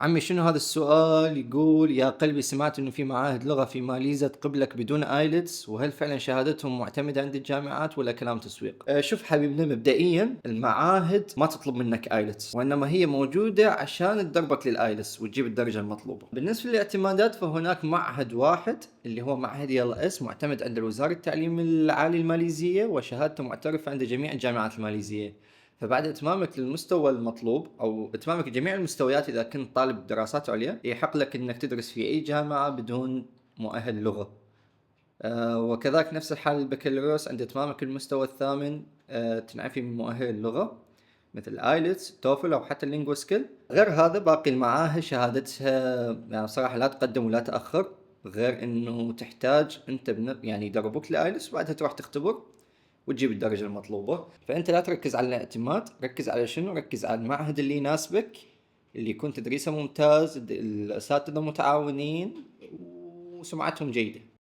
عمي شنو هذا السؤال؟ يقول يا قلبي سمعت انه في معاهد لغة في ماليزيا تقبلك بدون ايلتس، وهل فعلا شهادتهم معتمدة عند الجامعات ولا كلام تسويق؟ شوف حبيبنا، مبدئيا المعاهد ما تطلب منك ايلتس، وانما هي موجودة عشان تدربك للايلتس وتجيب الدرجة المطلوبة. بالنسبة للاعتمادات فهناك معهد واحد اللي هو معهد YLS معتمد عند وزارة التعليم العالي الماليزية، وشهادته معترفة عند جميع الجامعات الماليزية. فبعد إتمامك للمستوى المطلوب أو إتمامك جميع المستويات إذا كنت طالب دراسات عليا، يحق لك إنك تدرس في أي جامعة بدون مؤهل لغة. وكذلك نفس الحال البكالوريوس عند إتمامك المستوى الثامن تنعفي من مؤهل اللغة مثل آيلتس توفل أو حتى اللينجو سكيل. غير هذا باقي المعاهد شهادتها يعني صراحة لا تقدم ولا تأخر، غير إنه تحتاج أنت يعني يدربوك لآيلتس وبعدها تروح تختبر وتجيب الدرجة المطلوبة. فأنت لا تركز على الاعتماد، ركز على شنو؟ ركز على المعهد اللي يناسبك، اللي يكون تدريسه ممتاز، الأساتذة متعاونين وسمعتهم جيدة.